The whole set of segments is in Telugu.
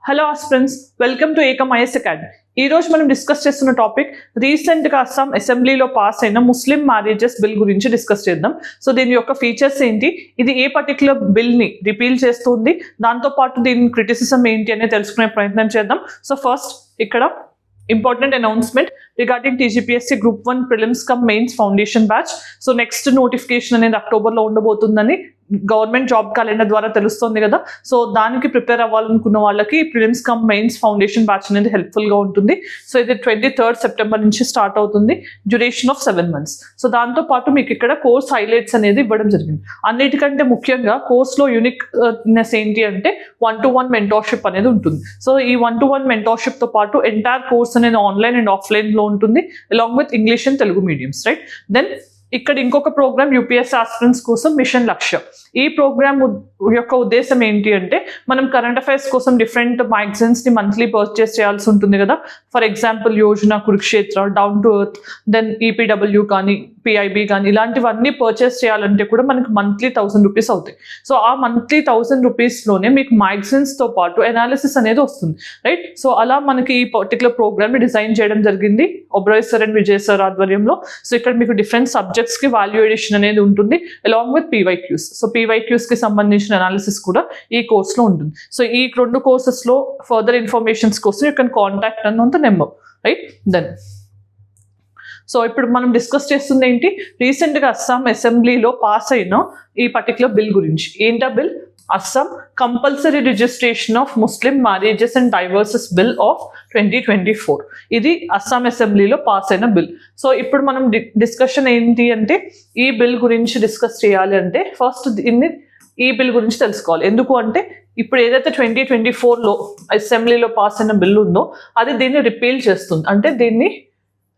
Hello aspirants, welcome to Ekam IAS academy. ఈ రోజు మనం డిస్కస్ చేస్తున్న టాపిక్ రీసెంట్గా అస్సాం అసెంబ్లీలో పాస్ అయిన ముస్లిం మ్యారేజెస్ బిల్ గురించి డిస్కస్ చేద్దాం. సో దీని యొక్క ఫీచర్స్ ఏంటి, ఇది ఏ పర్టికులర్ బిల్ని రిపీల్ చేస్తుంది, దాంతోపాటు దీని క్రిటిసిజం ఏంటి అనేది తెలుసుకునే ప్రయత్నం చేద్దాం. సో ఫస్ట్ ఇక్కడ important announcement regarding TGPSC Group 1 Prelims Cum Mains Foundation Batch. So next notification అనేది అక్టోబర్లో ఉండబోతుందని గవర్నమెంట్ జాబ్ క్యాలెండర్ ద్వారా తెలుస్తుంది కదా. సో దానికి ప్రిపేర్ అవ్వాలనుకున్న వాళ్ళకి prelims come mains foundation batch అనేది హెల్ప్ఫుల్గా ఉంటుంది. సో ఇది 23rd September నుంచి స్టార్ట్ అవుతుంది, డ్యూరేషన్ ఆఫ్ 7 months. సో దాంతోపాటు మీకు ఇక్కడ కోర్స్ హైలైట్స్ అనేది ఇవ్వడం జరిగింది. అన్నిటికంటే ముఖ్యంగా కోర్స్లో యూనిక్నెస్ ఏంటి అంటే 1-to-1 మెంటర్షిప్ అనేది ఉంటుంది. సో ఈ 1-to-1 మెంటర్షిప్తో పాటు ఎంటైర్ కోర్స్ అనేది ఆన్లైన్ అండ్ ఆఫ్లైన్లో ఉంటుంది, along with English and Telugu mediums, right. Then ఇక్కడ ఇంకొక ప్రోగ్రామ్ UPSC ఆస్పిరెంట్స్ కోసం మిషన్ లక్ష్య. ఈ ప్రోగ్రామ్ యొక్క ఉద్దేశం ఏంటి అంటే మనం కరెంట్ అఫైర్స్ కోసం డిఫరెంట్ మ్యాగజైన్స్ని మంత్లీ పర్చేస్ చేయాల్సి ఉంటుంది కదా. For example Yojana, Kurukshetra, down to earth, then EPW కానీ PIB కానీ ఇలాంటివన్నీ పర్చేస్ చేయాలంటే కూడా మనకి మంత్లీ 1000 రూపీస్ అవుతాయి. సో ఆ మంత్లీ 1000 రూపీస్లోనే మీకు మ్యాగజైన్స్తో పాటు అనాలిసిస్ అనేది వస్తుంది, రైట్. సో అలా మనకి ఈ పర్టికులర్ ప్రోగ్రామ్ని డిజైన్ చేయడం జరిగింది Oberoi sir and Vijay sir ఆధ్వర్యంలో. సో ఇక్కడ మీకు డిఫరెంట్ సబ్జెక్ట్స్కి వాల్యూ ఎడిషన్ అనేది ఉంటుంది, అలాంగ్ విత్ PYQs. సో PYQస్కి సంబంధించిన అనాలిసిస్ కూడా ఈ కోర్స్లో ఉంటుంది. సో ఈ 2 కోర్సెస్లో ఫర్దర్ ఇన్ఫర్మేషన్స్ కోసం you can contact on the number, right. Then so ఇప్పుడు మనం డిస్కస్ చేస్తుంది ఏంటి, రీసెంట్గా అస్సాం అసెంబ్లీలో పాస్ అయిన ఈ పర్టికులర్ బిల్ గురించి. ఏంటా bill? Assam compulsory registration of Muslim marriages and divorces bill of 2024. ఇది అస్సాం అసెంబ్లీలో పాస్ అయిన బిల్. సో ఇప్పుడు మనం డిస్కషన్ ఏంటి అంటే ఈ బిల్ గురించి డిస్కస్ చేయాలి అంటే ఫస్ట్ ఈ బిల్ గురించి తెలుసుకోవాలి. ఎందుకు అంటే ఇప్పుడు ఏదైతే 2024లో అసెంబ్లీలో పాస్ అయిన బిల్ ఉందో అది దీన్ని రిపీల్ చేస్తుంది. అంటే దీన్ని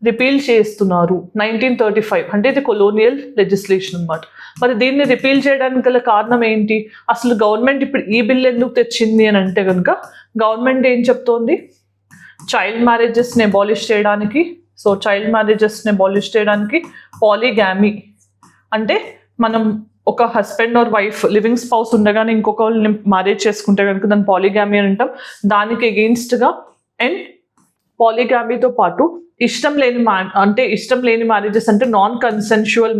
రిపీల్ చేస్తున్నారు 1935, అంటే ఇది కొలోనియల్ లెజిస్లేషన్ అన్నమాట. మరి దీన్ని రిపీల్ చేయడానికి గల కారణం ఏంటి, అసలు గవర్నమెంట్ ఇప్పుడు ఈ బిల్ ఎందుకు తెచ్చింది అని అంటే కనుక గవర్నమెంట్ ఏం చెప్తోంది, చైల్డ్ మ్యారేజెస్ని అబాలిష్ చేయడానికి. సో చైల్డ్ మ్యారేజెస్ని అబాలిష్ చేయడానికి పాలిగామీ అంటే మనం ఒక husband or wife living spouse ఉండగానే ఇంకొక వాళ్ళని మ్యారేజ్ చేసుకుంటే కనుక దాన్ని పాలిగామీ అని అంటాం. దానికి అగెయిన్స్ట్గా అండ్ పాలిగామీతో పాటు ఇష్టం లేని మ్యారేజెస్ అంటే నాన్ కన్సెన్షువల్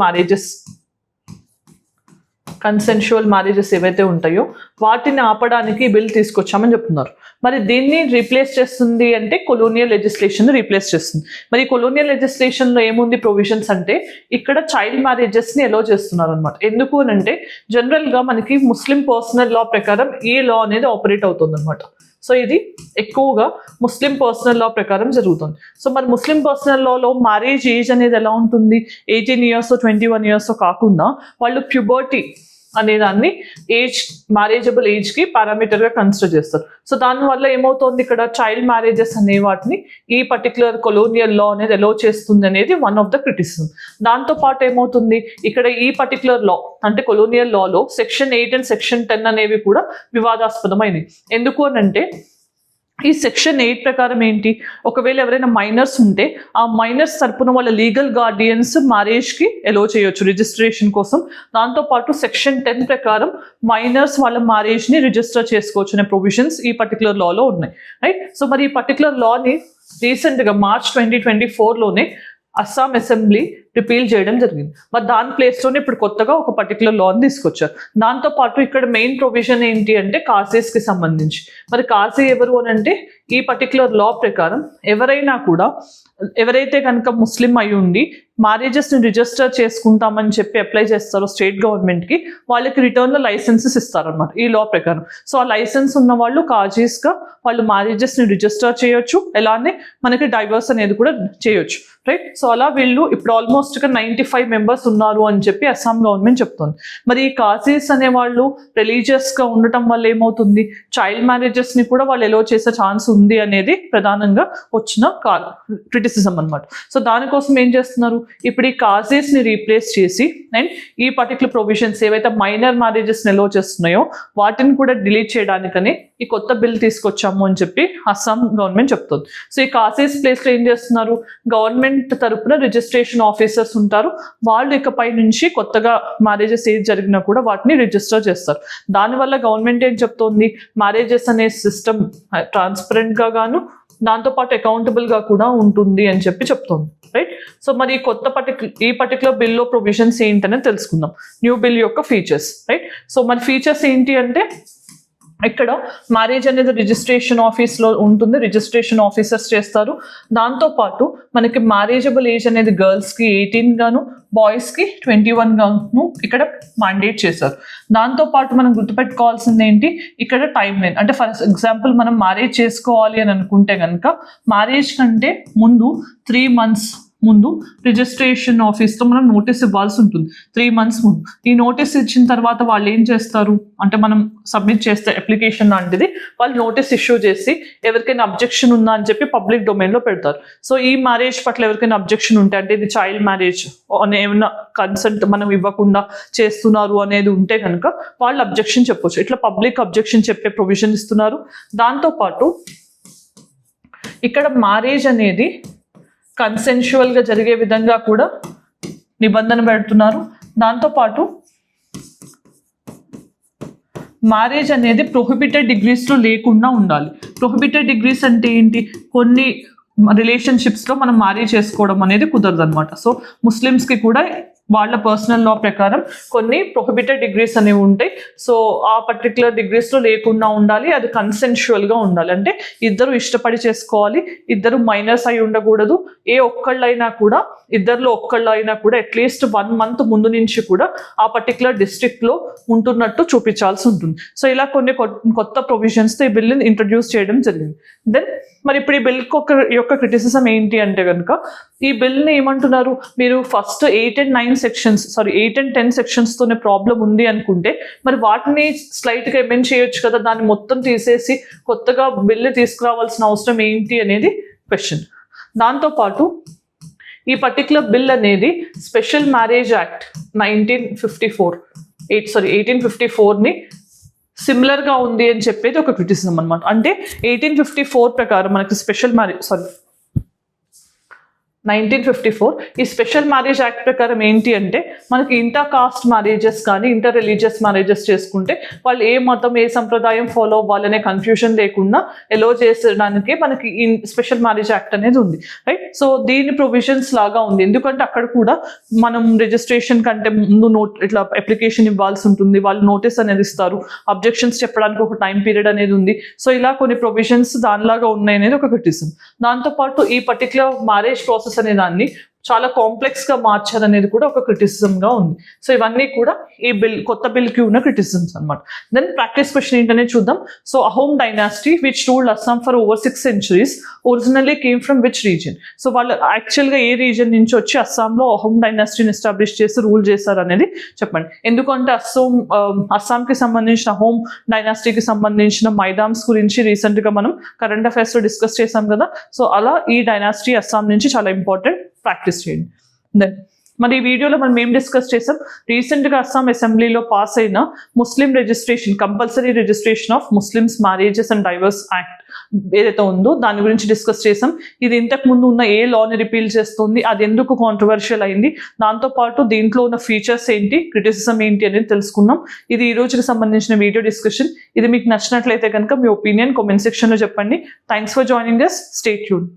మ్యారేజెస్ ఏవైతే ఉంటాయో వాటిని ఆపడానికి బిల్ తీసుకొచ్చామని చెప్తున్నారు. మరి దీన్ని రీప్లేస్ చేస్తుంది అంటే కొలోనియల్ లెజిస్లేషన్ రీప్లేస్ చేస్తుంది. మరి కొలోనియల్ లెజిస్లేషన్లో ఏముంది ప్రొవిజన్స్ అంటే ఇక్కడ చైల్డ్ మ్యారేజెస్ని ఎలో చేస్తున్నారు అనమాట. ఎందుకు అని అంటే జనరల్గా మనకి ముస్లిం పర్సనల్ లా ప్రకారం ఈ లా అనేది ఆపరేట్ అవుతుంది అనమాట. సో ఇది ఎక్కువగా ముస్లిం పర్సనల్ లా ప్రకారం జరుగుతుంది. సో మరి ముస్లిం పర్సనల్ లాలో మ్యారేజ్ ఏజ్ అనేది ఎలా ఉంటుంది, 18 years 21 years కాకుండా వాళ్ళు ప్యూబర్టీ అనేదాన్ని మ్యారేజబుల్ ఏజ్కి పారామీటర్గా కన్సిడర్ చేస్తారు. సో దానివల్ల ఏమవుతుంది, ఇక్కడ చైల్డ్ మ్యారేజెస్ అనే వాటిని ఈ పర్టికులర్ కొలోనియల్ లా అనేది ఎలో చేస్తుంది అనేది వన్ ఆఫ్ ద క్రిటిసిజం. దాంతోపాటు ఏమవుతుంది, ఇక్కడ ఈ పర్టికులర్ లా అంటే colonial Lalo Section 8 and Section 10 అనేవి కూడా వివాదాస్పదమైనవి. ఎందుకు అని అంటే ఈ Section 8 ప్రకారం ఏంటి, ఒకవేళ ఎవరైనా మైనర్స్ ఉంటే ఆ మైనర్స్ తరపున వాళ్ళ లీగల్ గార్డియన్స్ మ్యారేజ్కి ఎలో చేయొచ్చు రిజిస్ట్రేషన్ కోసం. దాంతోపాటు Section 10 ప్రకారం మైనర్స్ వాళ్ళ మ్యారేజ్ని రిజిస్టర్ చేసుకోవచ్చు అనే ప్రొవిజన్స్ ఈ పర్టికులర్ లాలో ఉన్నాయి, రైట్. సో మరి ఈ పర్టికులర్ లాని రీసెంట్గా March 2024లోనే అస్సాం అసెంబ్లీ రిపీల్ చేయడం జరిగింది. మరి దాని ప్లేస్లోనే ఇప్పుడు కొత్తగా ఒక పర్టికులర్ లాని తీసుకొచ్చారు. దాంతోపాటు ఇక్కడ మెయిన్ ప్రొవిజన్ ఏంటి అంటే కాజీస్కి సంబంధించి. మరి కాజీ ఎవరు అని అంటే ఈ పర్టికులర్ లా ప్రకారం ఎవరైతే కనుక ముస్లిం అయి ఉండి మ్యారేజెస్ని రిజిస్టర్ చేసుకుంటామని చెప్పి అప్లై చేస్తారో స్టేట్ గవర్నమెంట్కి, వాళ్ళకి రిటర్న్లో లైసెన్సెస్ ఇస్తారనమాట ఈ లా ప్రకారం. సో ఆ లైసెన్స్ ఉన్న వాళ్ళు కాజీస్గా వాళ్ళు మ్యారేజెస్ని రిజిస్టర్ చేయొచ్చు, అలానే మనకి డైవర్స్ అనేది కూడా చేయొచ్చు, రైట్. సో అలా వీళ్ళు ఇప్పుడు ఆల్మోస్ట్గా 95 members ఉన్నారు అని చెప్పి అస్సాం గవర్నమెంట్ చెప్తుంది. మరి ఈ కాజీస్ అనేవాళ్ళు రిలీజియస్గా ఉండటం వల్ల ఏమవుతుంది, చైల్డ్ మ్యారేజెస్ని కూడా వాళ్ళు ఎలో చేసే ఛాన్స్ ఉంది అనేది ప్రధానంగా వచ్చిన క్రిటిసిజం అనమాట. సో దానికోసం ఏం చేస్తున్నారు, ఇప్పుడు ఈ కాజీస్ని రీప్లేస్ చేసి అండ్ ఈ పర్టికులర్ ప్రొవిజన్స్ ఏవైతే మైనర్ మ్యారేజెస్ని ఎలో చేస్తున్నాయో వాటిని కూడా డిలీట్ చేయడానికని ఈ కొత్త బిల్ తీసుకొచ్చాము అని చెప్పి అస్సాం గవర్నమెంట్ చెప్తుంది. సో ఈ కాజీస్ ప్లేస్లో ఏం చేస్తున్నారు, గవర్నమెంట్ తరపున రిజిస్ట్రేషన్ ఆఫీస్ ఆఫీసర్స్ ఉంటారు, వాళ్ళు ఇకపై నుంచి కొత్తగా మ్యారేజెస్ ఏది జరిగినా కూడా వాటిని రిజిస్టర్ చేస్తారు. దానివల్ల గవర్నమెంట్ ఏం చెప్తోంది, మ్యారేజెస్ అనే సిస్టమ్ ట్రాన్స్పరెంట్గా గాను దాంతోపాటు అకౌంటబుల్గా కూడా ఉంటుంది అని చెప్పి చెప్తోంది, రైట్. సో మరి ఈ పర్టికులర్ బిల్లో ప్రొవిజన్స్ ఏంటనేది తెలుసుకుందాం, న్యూ బిల్ యొక్క ఫీచర్స్, రైట్. సో మరి ఫీచర్స్ ఏంటి అంటే, ఇక్కడ మ్యారేజ్ అనేది రిజిస్ట్రేషన్ ఆఫీస్లో ఉంటుంది, రిజిస్ట్రేషన్ ఆఫీసర్స్ చేస్తారు. దాంతోపాటు మనకి మ్యారేజబుల్ ఏజ్ అనేది గర్ల్స్కి 18 గాను, బాయ్స్కి 21 గాను ఇక్కడ మ్యాండేట్ చేశారు. దాంతోపాటు మనం గుర్తుపెట్టుకోవాల్సింది ఏంటి, ఇక్కడ టైం లైన్. అంటే ఫర్ ఎగ్జాంపుల్ మనం మ్యారేజ్ చేసుకోవాలి అని అనుకుంటే కనుక మ్యారేజ్ కంటే ముందు 3 months ముందు రిజిస్ట్రేషన్ ఆఫీస్తో మనం నోటీస్ ఇవ్వాల్సి ఉంటుంది, 3 months ముందు. ఈ నోటీస్ ఇచ్చిన తర్వాత వాళ్ళు ఏం చేస్తారు అంటే, మనం సబ్మిట్ చేస్తే అప్లికేషన్ లాంటిది, వాళ్ళు నోటీస్ ఇష్యూ చేసి ఎవరికైనా అబ్జెక్షన్ ఉందా అని చెప్పి పబ్లిక్ డొమైన్లో పెడతారు. సో ఈ మ్యారేజ్ పట్ల ఎవరికైనా అబ్జెక్షన్ ఉంటే, అంటే ఇది చైల్డ్ మ్యారేజ్ అనే ఏమైనా కన్సెంట్ మనం ఇవ్వకుండా చేస్తున్నారు అనేది ఉంటే కనుక వాళ్ళు అబ్జెక్షన్ చెప్పొచ్చు. ఇట్లా పబ్లిక్ అబ్జెక్షన్ చెప్పే ప్రొవిజన్ ఇస్తున్నారు. దాంతోపాటు ఇక్కడ మ్యారేజ్ అనేది కన్సెన్షువల్గా జరిగే విధంగా కూడా నిబంధన పెడుతున్నారు. దాంతోపాటు మ్యారేజ్ అనేది ప్రొహిబిటెడ్ డిగ్రీస్లో లేకుండా ఉండాలి. ప్రొహిబిటెడ్ డిగ్రీస్ అంటే ఏంటి, కొన్ని రిలేషన్షిప్స్లో మనం మ్యారేజ్ చేసుకోవడం అనేది కుదరదు అనమాట. సో ముస్లిమ్స్కి కూడా వాళ్ళ పర్సనల్ లా ప్రకారం కొన్ని ప్రొహిబిటెడ్ డిగ్రీస్ అనేవి ఉంటాయి. సో ఆ పర్టికులర్ డిగ్రీస్లో లేకుండా ఉండాలి, అది కన్సెన్షువల్గా ఉండాలి. అంటే ఇద్దరు ఇష్టపడి చేసుకోవాలి, ఇద్దరు మైనర్స్ అయి ఉండకూడదు. ఇద్దరిలో ఒక్కళ్ళు అయినా కూడా అట్లీస్ట్ 1 month ముందు నుంచి కూడా ఆ పర్టికులర్ డిస్ట్రిక్ట్లో ఉంటున్నట్టు చూపించాల్సి ఉంటుంది. సో ఇలా కొన్ని కొత్త ప్రొవిజన్స్తో ఈ బిల్లుని ఇంట్రడ్యూస్ చేయడం జరిగింది. దెన్ మరి ఇప్పుడు ఈ బిల్ యొక్క క్రిటిసిజం ఏంటి అంటే కనుక, ఈ బిల్ని ఏమంటున్నారు, మీరు ఫస్ట్ 8 and 10 సెక్షన్స్తోనే ప్రాబ్లం ఉంది అనుకుంటే మరి వాటిని స్లైట్గా ఎమెండ్ చేయొచ్చు కదా, దాన్ని మొత్తం తీసేసి కొత్తగా బిల్లు తీసుకురావాల్సిన అవసరం ఏంటి అనేది క్వశ్చన్. దాంతోపాటు ఈ పర్టికులర్ బిల్ అనేది స్పెషల్ మ్యారేజ్ యాక్ట్ 1854ని సిమిలర్గా ఉంది అని చెప్పేది ఒక క్రిటిసిజం అనమాట. అంటే 1854 ప్రకారం మనకి 1954 ఈ స్పెషల్ మ్యారేజ్ యాక్ట్ ప్రకారం ఏంటి అంటే, మనకి ఇంటర్ కాస్ట్ మ్యారేజెస్ కానీ ఇంటర్ రిలీజియస్ మ్యారేజెస్ చేసుకుంటే వాళ్ళు ఏ మతం ఏ సంప్రదాయం ఫాలో అవ్వాలనే కన్ఫ్యూజన్ లేకుండా ఎలో చేసడానికి మనకి ఈ స్పెషల్ మ్యారేజ్ యాక్ట్ అనేది ఉంది, రైట్. సో దీని ప్రొవిజన్స్ లాగా ఉంది, ఎందుకంటే అక్కడ కూడా మనం రిజిస్ట్రేషన్ కంటే ముందు ఇట్లా అప్లికేషన్ ఇవ్వాల్సి ఉంటుంది, వాళ్ళు నోటీస్ అనేది ఇస్తారు, అబ్జెక్షన్స్ చెప్పడానికి ఒక టైం పీరియడ్ అనేది ఉంది. సో ఇలా కొన్ని ప్రొవిజన్స్ దానిలాగా ఉన్నాయి అనేది ఒక క్రిటిసిజం. దాంతోపాటు ఈ పర్టికులర్ మ్యారేజ్ ప్రాసెస్ అనే దాన్ని చాలా కాంప్లెక్స్ గా మార్చారనేది కూడా ఒక క్రిటిసిజం గా ఉంది. సో ఇవన్నీ కూడా ఈ కొత్త బిల్ కి ఉన్న క్రిటిసిజమ్స్ అనమాట. దెన్ ప్రాక్టీస్ క్వశ్చన్ ఏంటనే చూద్దాం. So Ahom dynasty which ruled Assam for over 6 centuries originally came from which reason. So వాళ్ళు యాక్చువల్గా ఏ రీజన్ నుంచి వచ్చి అస్సాంలో అహోమ్ డైనాసిటీని ఎస్టాబ్లిష్ చేసి రూల్ చేశారు అనేది చెప్పండి. ఎందుకంటే అస్సాంకి సంబంధించిన అహోమ్ డైనాసిటీకి సంబంధించిన మైదామ్స్ గురించి రీసెంట్గా మనం కరెంట్ అఫైర్స్లో డిస్కస్ చేసాం కదా. సో అలా ఈ డైనాసిటీ అస్సాం నుంచి చాలా ఇంపార్టెంట్, ప్రాక్టీస్ చేయండి. దెన్ మరి ఈ వీడియోలో మనం ఏం డిస్కస్ చేసాం, రీసెంట్గా అస్సాం అసెంబ్లీలో పాస్ అయిన Muslim registration, compulsory registration of Muslims marriages and divorce act ఏదైతే ఉందో దాని గురించి డిస్కస్ చేసాం. ఇది ఇంతకు ముందు ఉన్న ఏ లాని రిపీల్ చేస్తుంది, అది ఎందుకు కాంట్రవర్షియల్ అయింది, దాంతోపాటు దీంట్లో ఉన్న ఫీచర్స్ ఏంటి, క్రిటిసిజం ఏంటి అనేది తెలుసుకున్నాం. ఇది ఈ రోజుకి సంబంధించిన వీడియో డిస్కషన్. ఇది మీకు నచ్చినట్లయితే కనుక మీ ఒపీనియన్ కామెంట్ సెక్షన్లో చెప్పండి. Thanks for joining us. Stay tuned.